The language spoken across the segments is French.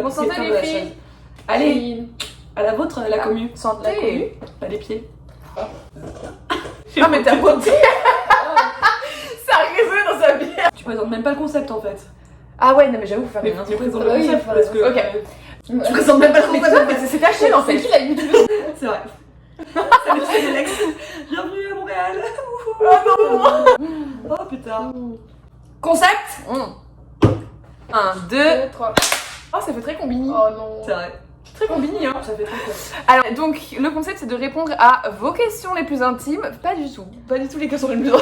la Bon santé propriétaire les de la filles. chaise. Allez, à la vôtre, la commu. Santé. Pas les pieds. Ah mais t'as voté. Ça a résonné dans sa bière. Tu présentes même pas le concept en fait. Ah ouais, non mais j'avoue, faire Mais une tu intro. présentes bah le oui, concept enfin, parce que. ok. Tu présentes même pas le concept, mais c'est caché en C'est fait. qui la youtubeuse? C'est vrai. Salut, c'est Alex. Bienvenue à Montréal. Oh non. Oh putain. Concept. 1, 2. 3. Oh, ça fait très combini. Oh non. C'est vrai. Très combini, hein. Ça fait trop cool. Alors, donc, le concept, c'est de répondre à vos questions les plus intimes. Pas du tout les questions les plus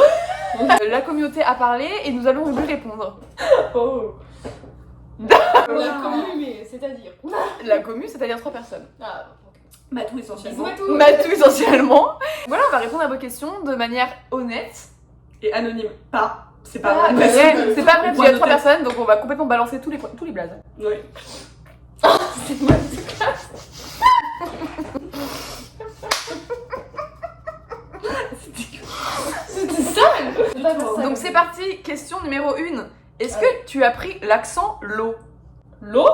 La communauté a parlé et nous allons lui répondre. Oh. La commu, mais c'est-à-dire. La commu, c'est-à-dire 3 personnes. Ah, ok. Bah tout essentiellement. Bisous à tous. Matou, essentiellement. Voilà, on va répondre à vos questions de manière honnête. Et anonyme. Pas. C'est pas Ah, vrai. bah, Ouais, c'est pas vrai, parce qu'il y a 3 Point de tête. personnes, donc on va complètement balancer tous les blazes. Oui. C'est moi. C'était ça. C'est pas pour ça. Donc c'est parti, question numéro 1. Est-ce que tu as pris l'accent l'eau? L'eau.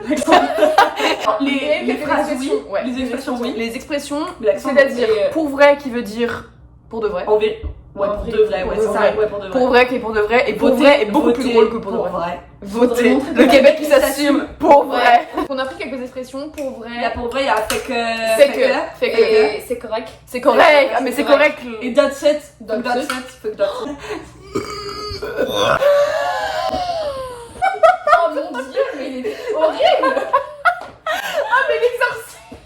Les Quelques phrases, oui. expressions, ouais. Les expressions, oui. Les expressions, Mais l'accent, c'est-à-dire c'est- pour vrai qui veut dire pour de vrai. En vrai. Ouais, En pour vrai, de vrai. pour Ouais, de c'est vrai. ça. Ouais, pour de vrai. Pour vrai qui est pour de vrai, et pour Voter- vrai est beaucoup voter plus drôle que pour de vrai. vrai. Voter. Voter. Le Québec qui s'assume pour vrai. On a pris quelques expressions pour Il y a vrai. pour vrai, il y a fait que. Fait que. Et c'est correct. C'est correct. Ah mais c'est correct. Et that's it. That's That's it. it. Fuck that's it. Oh mon dieu, mais il est horrible. Ah mais les sorciers.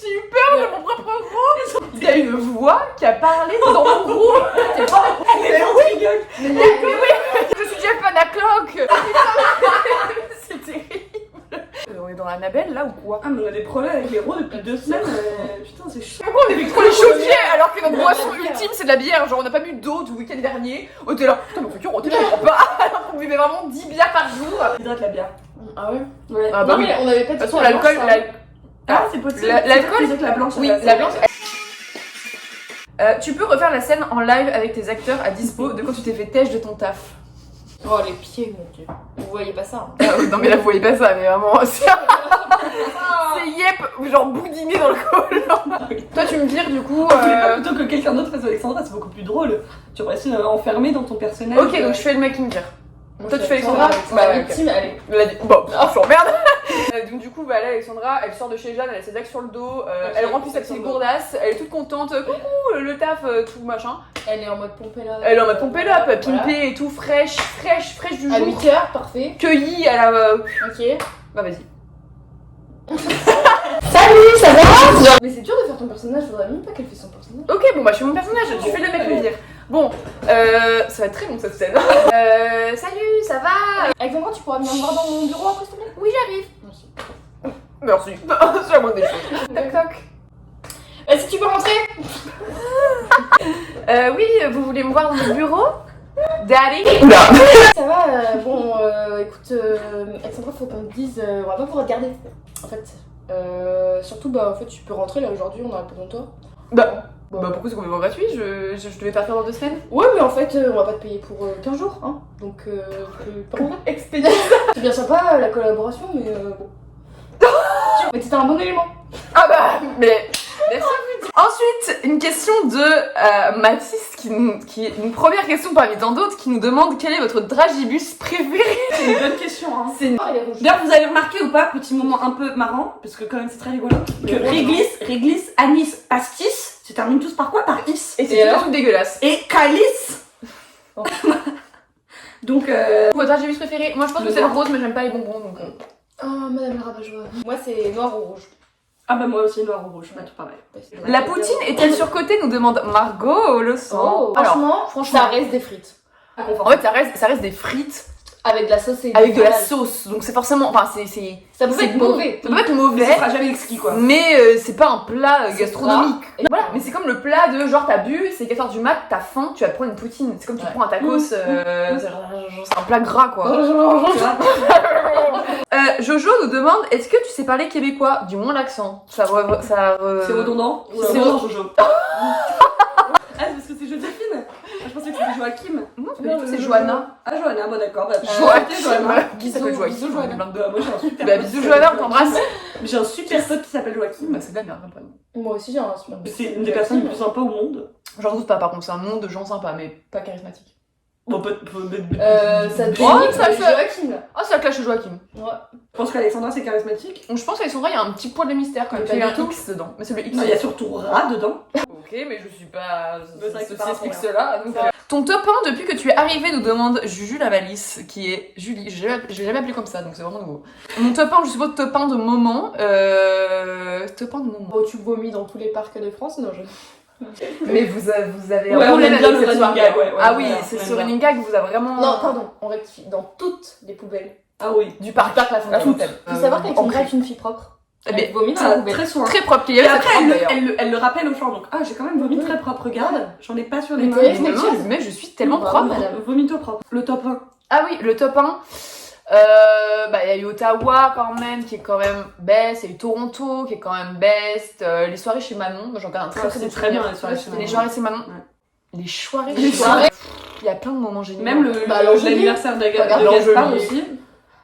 J'ai eu peur de mon propre gros. Il y a une voix qui a parlé dans mon gros. Les gens rigolent. Mais oui, je suis Jeff Panaclock. C'est terrible. On est dans l'Annabelle là ou quoi? Ah, mais on a des problèmes avec les héros depuis 2 semaines. Putain, c'est chiant. Pourquoi on est trop les choqués alors que notre boisson ultime c'est de la bière? Genre on n'a pas bu d'eau du week-end dernier. On était là, putain mais futur, on était là, on comprend pas. Alors qu'on buvait vraiment 10 bières par jour. Hydrate la bière. Ah ouais. Ouais. Ah bah Non oui. mais on avait pas De dit toute façon la l'alcool, blanche, hein. Ah, c'est possible. L'alcool, C'est que la blanche. oui, la blanche. Tu peux refaire la scène en live avec tes acteurs à dispo de quand tu t'es fait têche de ton taf. Oh les pieds, mon dieu. Vous voyez pas ça. Hein. Ah oui, non mais là vous voyez pas ça, mais vraiment c'est yep, genre boudiné dans le col. Toi tu me vires du coup. Plutôt que quelqu'un d'autre fasse Alexandra, c'est beaucoup plus drôle. Tu aurais su enfermé dans ton personnage. Ok donc je fais le mec qui me vire. Toi tu fais Alexandra. Bah Bah, ok. ultime, allez. Bon, je t'emmerde. Donc du coup, bah là, Alexandra, elle sort de chez Jeanne, elle a ses dagues sur le dos, elle remplit sa petite gourdasse, elle est toute contente, coucou, le taf, tout machin. Elle est en mode pompée là. Elle est en mode pompée up, pimpée et tout, fraîche du À jour. 8h, parfait. Cueillie, elle a... Ok. Bah vas-y. Salut, ça va? Mais c'est dur de faire ton personnage, faudrait même pas qu'elle fasse son personnage. Ok, bon bah je fais mon personnage, tu fais le mec me dire. Bon, ça va être très long cette scène. Salut, ça va? Alexandra, tu pourras venir me voir dans mon bureau après s'il te plaît? Oui, j'arrive. Merci. Merci. C'est la moindre des choses. Toc toc. Est-ce que tu peux rentrer? Oui, vous voulez me voir dans le bureau? Daddy? Ça va, bon, écoute, Alexandra, faut qu'on te dise, on va pas pouvoir te garder. En fait, surtout, bah, en fait, tu peux rentrer là aujourd'hui, on a besoin de toi. Bah pourquoi c'est complètement gratuit? Je devais partir dans 2 semaines. Ouais, mais en fait, on va pas te payer pour 15 jours, hein. Donc, tu peux pas rentrer. Expédié. C'est bien sympa la collaboration, mais bon. Mais t'étais un bon élément. Ah bah, mais merci. Ensuite, une question de Mathis, qui est une première question parmi tant d'autres, qui nous demande quel est votre dragibus préféré. C'est une bonne question, hein. C'est une... Elle est rouge. D'ailleurs, vous avez remarqué ou pas, petit moment un peu marrant, parce que quand même c'est très rigolo, que réglisse, anis, pastis, se terminent tous par quoi? Par is. Et c'est un truc dégueulasse. Et calice. Oh. Donc, Votre dragibus préféré? Moi je pense Le que c'est le noir. rose, mais j'aime pas les bonbons donc. Oh, madame la rabat-joie. Moi, c'est noir ou rouge. ah bah moi aussi noir ou rouge, pas tout pareil. La poutine est-elle surcotée? Nous demande Margot le sang. Oh, Alors, franchement, ça reste des frites. en fait, ça reste des frites Avec de la sauce et avec du de la fromage. sauce, donc c'est forcément, enfin c'est Ça peut c'est être bon. mauvais. Ça peut être Mais mauvais. ça sera jamais exquis quoi. Mais c'est pas un plat C'est gastronomique. gras. Voilà, mais c'est comme le plat de genre t'as bu, c'est 4h du mat, t'as faim, tu vas te prendre une poutine. C'est comme tu Ouais. prends un tacos, c'est un plat gras quoi. Jojo nous demande est-ce que tu sais parler québécois? Du moins l'accent. C'est redondant. C'est redondant, Jojo. Ah, c'est parce que c'est Joséphine. Je je pensais que c'était Joachim. Non, c'est pas du tout, c'est Johanna. Ah, Johanna, bon d'accord. Bah, Joachim. Qui Bisous, s'appelle Joachim? bisous, Johanna. Bah, moi j'ai un super Bah pote bisous qui Johanna, on s'appelle t'embrasse. Joachim. J'ai un super pote qui s'appelle Joachim. Bah c'est de la merde, pas Moi aussi j'ai un super. C'est une des personnes les plus sympas au monde. J'en doute pas, par contre, c'est un nom de gens sympas, mais pas charismatiques. Bon, Ça te Oh, dit ça fait- Joachim là. Ah, c'est la clash de Joachim. Ouais. Je pense qu'Alexandra c'est charismatique. Donc, je pense qu'Alexandra, il y a un petit poil de mystère quand même. Pas Il y a du un tout. X dedans, mais c'est le X. Non, il y a surtout Ra dedans. Ok, mais je suis pas C'est vrai que c'est par rapport à- cela. Ton top 1 depuis que tu es arrivé nous demande Juju Lavalisse, qui est Julie. Je l'ai jamais appelée comme ça, donc c'est vraiment nouveau. Mon top 1, je suppose top 1 de moment. Top 1 de moment. Bon, tu vomis dans tous les parcs de France, non je. Mais vous avez Ouais, un on problème aime bien avec le cette running soirée. gag, ouais, Ah ouais, oui, voilà, c'est on aime ce bien. running gag vous a vraiment. Non, pardon, on rectifie. Dans toutes les poubelles. Ah oui. Du parc La Fontaine. Faut savoir qu'Alexandra est une fille propre. Eh ben, Elle vomit dans la Ah, poubelle. très souvent. très propre. Il y Et avait cette après, robe, d'ailleurs. elle le rappelle aux gens. Donc, ah, j'ai quand même vomi Oui. très propre. Regarde, j'en ai pas sur les Mais mains. t'es- Mais non, mais je suis tellement Bravo, propre. madame. Vomito propre. Le top 1. Ah oui, le top 1. Bah, il y a eu Ottawa quand même, qui est quand même best. Il y a eu Toronto, qui est quand même best. Les soirées chez Manon, moi j'en garde un très très c'est bon très bien souvenir. les soirées chez Manon. Les soirées chez Manon. Ouais. Les soirées Les chez soirées. Manon. Il y a plein de moments géniaux. Même Bah, l'Angelier. l'anniversaire de Regarde, Gaspard l'Angelier. aussi.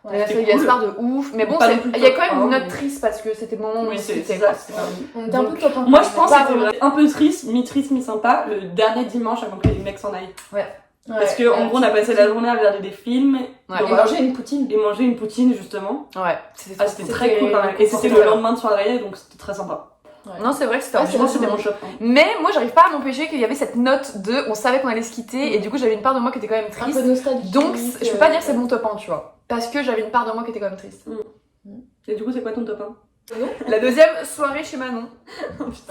Ouais, c'était c'est cool. Gaspard de ouf. Mais bon, Pas c'est- non plus il y a top quand même une 1, note triste parce que c'était le moment où Oui, on c'est quittait, ça. quoi. c'est pas- On était un peu top 1. Moi, je pense que Pas c'était vraiment. un peu triste, mi-sympa, le dernier dimanche avant que les mecs s'en aillent. Parce que, en gros, on a passé la journée à regarder des films Ouais. Et manger une poutine. et manger une poutine, justement. Ouais, c'était Ah, trop c'était cool. très cool quand même. Et c'était le C'était lendemain de soirée, donc c'était très sympa. Non, c'est vrai que c'était Ah, un c'est Moi, vrai, c'était c'est mon bon. choc. Mais moi, j'arrive pas à m'empêcher qu'il y avait cette note de on savait qu'on allait se quitter et du coup, j'avais une part de moi qui était quand même Un triste. peu nostalgique. Donc, je peux pas dire que c'est mon top 1, tu vois. Parce que j'avais une part de moi qui était quand même triste. Et du coup, c'est quoi ton top 1? La deuxième soirée chez Manon.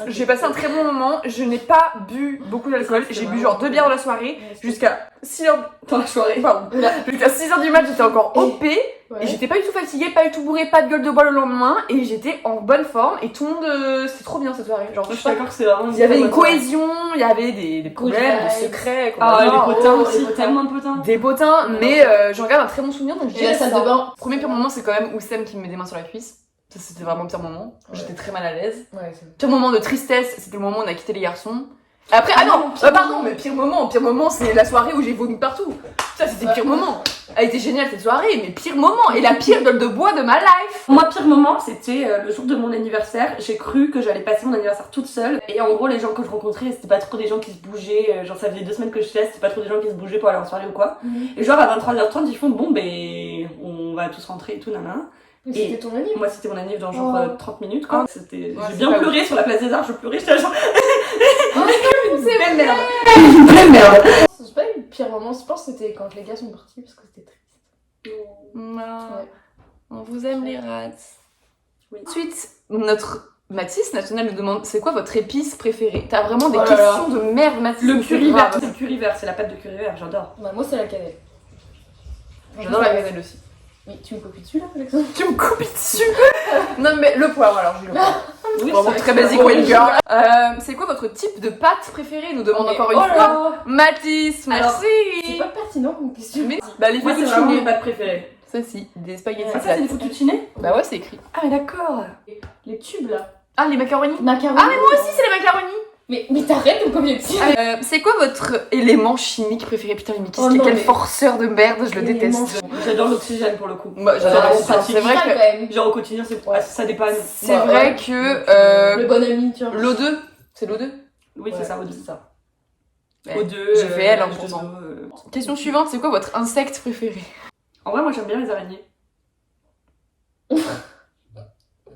J'ai passé un très bon moment. Je n'ai pas bu beaucoup d'alcool. C'est J'ai bu vrai. genre 2 bières dans la soirée. Jusqu'à 6h. Dans la soirée. Pardon. Jusqu'à 6h du mat, j'étais encore OP. Ouais. Et j'étais pas du tout fatiguée, pas du tout bourrée, pas de gueule de bois le lendemain. Et j'étais en bonne forme. Et tout le monde. C'était trop bien cette soirée. Genre, Moi, je suis d'accord que c'est vraiment il y avait très une bonne soirée. cohésion, il y avait des problèmes, des vibes. secrets. qu'on Ah, va les voir. potins oh, aussi, les potins. tellement de potins. Des potins, mais j'en garde un très bon souvenir. Donc je Et la dirais salle ça. de bain. Premier pire moment, c'est quand même Oussem qui me met des mains sur la cuisse. Ça, c'était vraiment le pire moment. Ouais. J'étais très mal à l'aise. Ouais, c'est Pire moment de tristesse, c'était le moment où on a quitté les garçons. Après, ah non, pire pardon, moment. mais pire moment, c'est la soirée où j'ai vomi partout. Ça, c'était le pire moment. Elle était géniale cette soirée, mais pire moment. Et la pire gueule de bois de ma life. Moi, pire moment, c'était le jour de mon anniversaire. J'ai cru que j'allais passer mon anniversaire toute seule. Et en gros, les gens que je rencontrais, c'était pas trop des gens qui se bougeaient. Genre, ça faisait 2 semaines que je faisais, c'était pas trop des gens qui se bougeaient pour aller en soirée ou quoi. Et genre, à 23h30, ils font bon, ben, on va tous rentrer et tout, nanana. C'était ton ami. Moi, c'était mon anniv dans genre Oh. 30 minutes, quoi. C'était... Ouais, J'ai c'est bien pas pleuré sur la place des Arts, je pleurais, j'étais genre. C'est Pleine merde. Pleine merde. C'est pas eu le pire moment, je pense que c'était quand les gars sont partis parce que c'était triste. On vous aime les rats. Oui. Ensuite, notre Mathis national nous demande c'est quoi votre épice préférée? T'as vraiment des Oh là là. questions de merde, Mathis. Le mais c'est curry vert, grave. c'est le curry vert, c'est la pâte de curry vert, j'adore. Bah, moi, c'est la cannelle. J'adore la cannelle aussi. Mais tu me copies dessus là, Alexandre? Tu me coupes dessus. Non mais le poivre alors, j'ai le poivre. Oui, Vraiment c'est très vrai. basic wine girl. C'est quoi votre type de pâte préférée? Nous demande encore une Oh fois. là. Mathis, C'est merci. pas pertinent comme question. Mais- Bah les Moi, c'est vraiment mes fettuccine. pâtes préférées. Ça si, des spaghettis Ah, ça, c'est les plates. fettuccine? Bah ouais, c'est écrit. Ah, mais d'accord. Les tubes là. Ah les macaronis. Macaroni. Ah mais moi aussi c'est les macaronis. Mais t'arrêtes de me copier dessus. C'est quoi votre élément chimique préféré? Putain, mais Oh quel non, mais- forceur de merde, je le Élément déteste. J'adore l'oxygène pour le coup. Moi, j'adore Ah, l'oxygène. C'est vrai quand que même. Genre au quotidien, c'est Ouais. ça dépanne. c'est Ouais, vrai ouais. que Le bon ami, tu vois. l'O2, c'est l'O2. Oui, c'est Ouais, ça, au-deux. c'est ça. Ouais. O2. J'ai fait L, hein, H2O, pourtant. Question suivante, c'est quoi votre insecte préféré? En vrai, moi j'aime bien les araignées.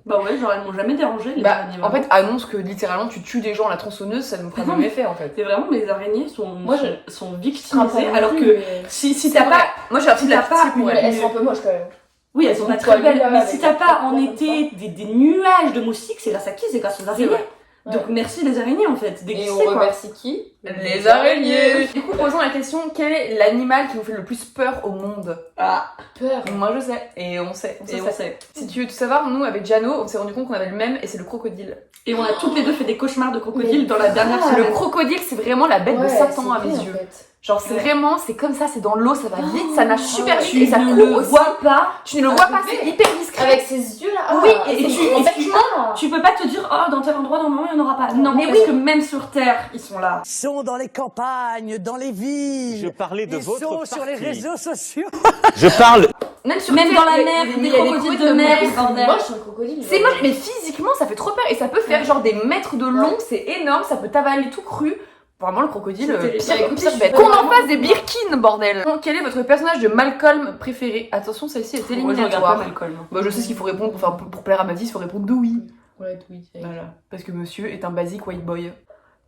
Bah ouais, genre elles m'ont jamais dérangé les Bah, araignées. en vraiment. fait, annonce que littéralement tu tues des gens à la tronçonneuse, ça nous fera le même effet en fait. C'est vraiment les araignées sont, Moi, sont Je victimisées rappelle alors plus, que mais- si C'est t'as vrai. pas. Moi j'ai un petit de la t'as pas pitié pour Mais elle. elles sont un peu moches quand même. Oui, elles sont pas Une très toile belles, là, mais avec si un t'as peu pas de en poils été des nuages de moustiques, c'est grâce à qui? C'est grâce aux araignées. vrai. Ouais. Donc merci les araignées en fait, Et d'exister on quoi. remercie qui? Les araignées. Du coup, posons la question, quel est l'animal qui vous fait le plus peur au monde? Ah, Peur. Moi je sais, et on sait. et on sait. Si tu veux tout savoir, nous avec Jano, on s'est rendu compte qu'on avait le même, et c'est le crocodile. Et on a toutes les deux fait des cauchemars de crocodile dans la dernière Ah, Le semaine. crocodile, c'est vraiment la bête de Ouais, Satan c'est à mes vrai, en yeux. fait. Genre c'est vraiment, c'est comme ça, c'est dans l'eau, ça va vite, ça nage super vite et ça Tu ne court le aussi. vois pas. Tu ne le vois pas, c'est hyper discret. Avec ses yeux là. Oui, Ah, et c'est en fait, vêtements. Tu peux pas te dire, oh, dans tel endroit, normalement, il n'y en aura pas. Non, Mais parce oui. que même sur Terre, ils sont là. Ils sont dans les campagnes, dans les villes. Je parlais de Ils votre sont sur les partie. réseaux sociaux. Je parle. Même, sur Même Terre, dans la il y a- mer, il y a des des crocodiles de mer, C'est bordel. moche un crocodile. C'est moche, mais physiquement ça fait trop peur et ça peut faire genre des mètres de long, c'est énorme, ça peut t'avaler tout cru. Vraiment le crocodile, C'est terrible. pire, Écoutez, pire je bête. suis Qu'on en vraiment- fasse des Birkin, bordel. Quel est votre personnage de Malcolm préféré? Attention, celle-ci est Moi, je regarde éliminatoire. pas Malcolm. Bah, je sais ce qu'il faut répondre, enfin pour plaire à Mathis, il faut répondre de oui. Ouais, oui. Voilà, parce que monsieur est un basic white boy.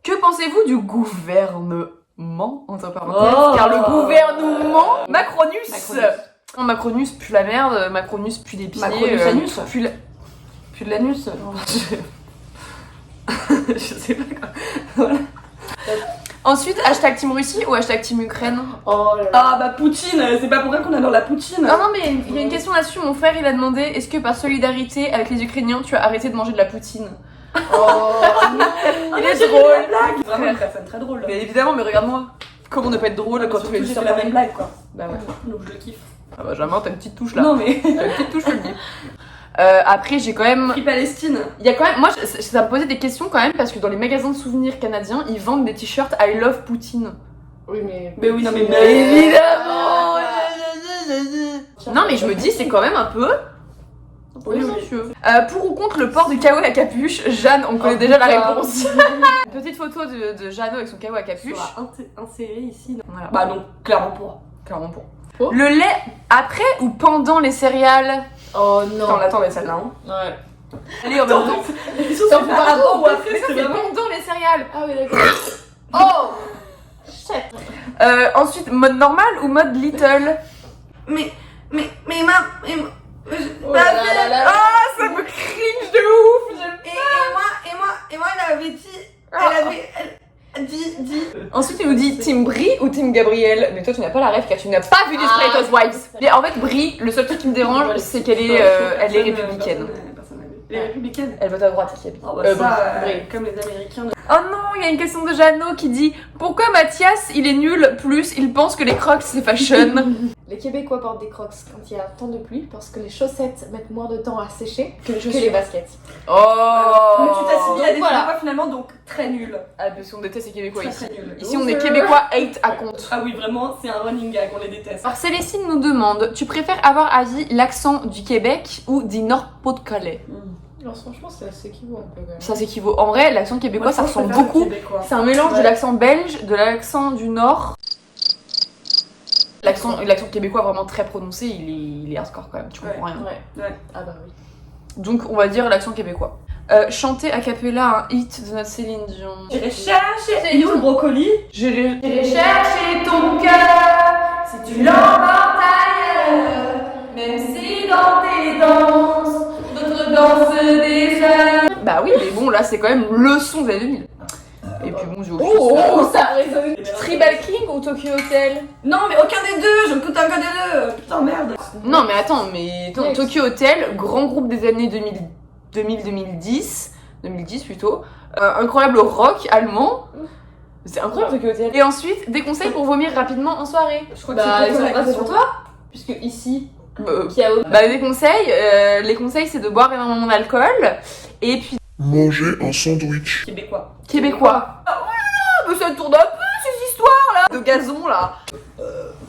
Que pensez-vous du gouvernement, entre parenthèses, Oh. car le gouvernement Macronus. Macronus. Non, Macronus pue la merde, Macronus pue des pieds, Macronus anus. pue la... Plus de l'anus. Je sais pas quoi. Voilà. Ensuite, hashtag Team Russie ou hashtag Team Ukraine? Oh là là. Ah bah Poutine, c'est pas pour rien qu'on adore la Poutine. Non, non, mais il y a une question là-dessus. Mon frère, il a demandé est-ce que par solidarité avec les Ukrainiens, tu as arrêté de manger de la poutine? Oh non. Il est drôle. Blague. Vraiment une personne très drôle. Mais évidemment, mais regarde-moi. Comment ne pas être drôle quand tu fais Surtout, juste j'ai fait la même blague quoi. Bah ouais. Donc je le kiffe. Ah bah, jamais, t'as une petite touche là. Non mais. T'as une petite touche, je te le dis. Après, j'ai quand même. Free Palestine. Il y a quand même. Moi, ça me posait des questions quand même parce que dans les magasins de souvenirs canadiens, ils vendent des t-shirts I love Poutine. Oui, mais. Mais oui, non mais. Évidemment. Non, mais je me dis, c'est quand même un peu. Oui, oui. présomptueux. Pour ou contre le port du chaos à capuche? Jeanne, on connaît Oh, déjà la putain. réponse. Une petite photo de Jeannot avec son chaos à capuche. Sera inséré ici. Voilà. Bah donc clairement pour. Clairement pour. Oh. Le lait après ou pendant les céréales? Oh Attends, non. on l'attendait celle-là. Hein. Ouais. Allez, on va C'est par rapport ou après, Ça, c'est c'est vraiment. pendant les céréales. Ah oui, d'accord. Oh Shit. Ensuite, mode normal ou mode little? Mais Oh là là là là. Ah, ça me cringe de ouf. Et moi, elle avait dit. Dit. Ensuite, il nous dit Team Brie ou Team Gabriel. Mais toi, tu n'as pas la rêve car tu n'as pas vu Desperate Housewives. Mais en fait, Brie, le seul truc qui me dérange, c'est qu'elle est, elle est républicaine. Elle est républicaine. Elle vote à droite, qui habite. Oh bah Brie. ça, Brie. comme les Américains. Oh non, il y a une question de Jeannot qui dit pourquoi Mathias il est nul plus il pense que les crocs c'est fashion. Les Québécois portent des crocs quand il y a un temps de pluie parce que les chaussettes mettent moins de temps à sécher que les chaussures. baskets. Oh. Mais tu t'assimiles à des voilà. Québécois finalement, donc très nul. Ah parce qu'on déteste les Québécois Très, ici. très nul. Ici on est Québécois hate à compte. Ah oui, vraiment, c'est un running gag, on les déteste. Alors Célestine nous demande tu préfères avoir à vie l'accent du Québec ou du Nord-Pas-de-Calais? Alors franchement, ça s'équivaut un peu quand même. Ça s'équivaut. En vrai, l'accent québécois Moi, ça je pense que ressemble je préfère le beaucoup. Québécois. C'est un mélange de Ouais. l'accent belge, de l'accent du Nord. L'accent québécois vraiment très prononcé, il est hardcore quand même, tu comprends rien. Ouais. Ouais. Ah bah oui. Donc on va dire l'accent québécois. Chanter a cappella un hit de notre Céline Dion. J'irai chercher. Il est où le brocoli? J'irai chercher ton cœur si tu l'emportes ailleurs, même si dans tes danses, d'autres dansent déjà. Bah oui, mais bon là c'est quand même le son des années 2000. Et puis bon, j'ai aussi Oh, ça résonne. Tribal King ou Tokyo Hotel? Non, mais aucun des deux, je ne coûte aucun des deux. Putain, merde. Non mais attends, Tokyo Hotel, grand groupe des années 2010 plutôt, incroyable rock allemand. C'est incroyable Tokyo Hotel. Et ensuite, des conseils pour vomir rapidement en soirée. Je crois Bah, que ça passe pour toi. Puisque ici, qui a Bah des conseils, les conseils c'est de boire énormément d'alcool et puis Manger un sandwich. Québécois. québécois. Ah ouais, mais ça tourne un peu ces histoires là de gazon là.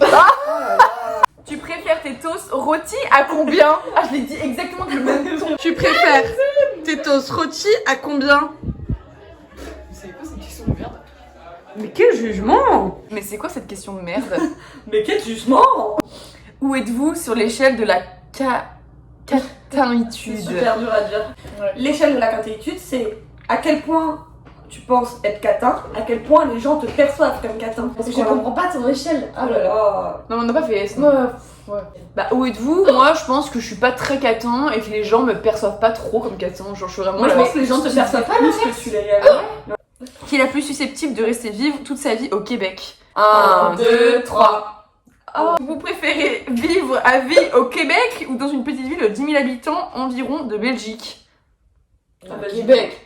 Ah. Tu préfères tes toasts rôtis à combien? Ah je l'ai dit exactement dans le même ton. Tu préfères tes toasts rôtis à combien? C'est quoi cette question de merde? Mais quel jugement! Mais c'est quoi cette question de merde? Mais quel jugement! Où êtes-vous sur l'échelle de la C'est catinitude? super dur à dire. Ouais. L'échelle de la catéitude, c'est à quel point tu penses être catin, à quel point les gens te perçoivent comme catin. Parce que je comprends pas ton échelle. Oh là là. Non, on n'a pas fait ça. Ouais. Bah, où êtes-vous? Moi, je pense que je suis pas très catin et que les gens me perçoivent pas trop comme catin. Genre, je suis vraiment Moi, je la- pense que les gens te tu perçoivent sais pas plus l'inverse. que tu les réalises. Qui est la plus susceptible de rester vivre toute sa vie au Québec? 1, 2, 3. Vous préférez vivre à vie au Québec ou dans une petite ville de 10 000 habitants environ de Belgique? Ah bah, Québec.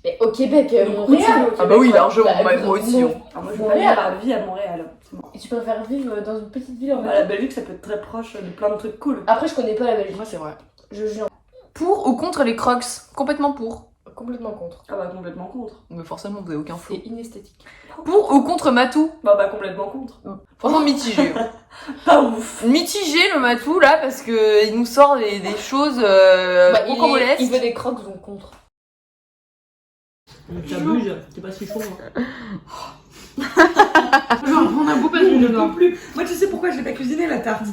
Mais au Québec, Montréal. au Ah bah oui, Québec, largement, bah, moi aussi. non. hein. Alors moi je veux pas Montréal. vivre la vie à Montréal. C'est bon. Et tu préfères vivre dans une petite ville en Bah, la Belgique ça peut être très proche de plein de trucs cool. Après, je connais pas la Belgique. Moi, c'est vrai. Je jure. Pour ou contre les crocs? Complètement pour. Complètement contre. Ah bah complètement contre. Mais forcément, vous avez aucun flou. C'est inesthétique. Pour ou contre Matou? Bah complètement contre. Franchement, mitigé. Pas ouf. Mitigé le Matou là, parce que il nous sort des choses Bah, rocambolesques. il veut des crocs, donc contre. J'abuse, c'est pas si chaud. Genre, on a beau pas de dedans. plus. Moi tu sais pourquoi je l'ai pas cuisiné la tarte?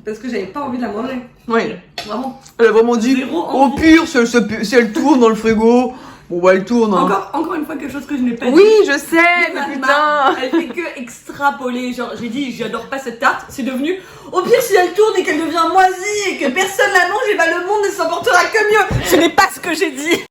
Parce que j'avais pas envie de la manger. Oui. Vraiment. Elle a vraiment dit, Zéro au envie. pire, si elle tourne dans le frigo, bon bah elle tourne. Hein. Encore une fois quelque chose que je n'ai pas Oui, dit. je sais, mais putain. Elle fait que extrapoler. Genre, j'ai dit, j'adore pas cette tarte. C'est devenu, au pire, si elle tourne et qu'elle devient moisie et que personne la mange, et bah le monde ne s'en portera que mieux. Ce n'est pas ce que j'ai dit.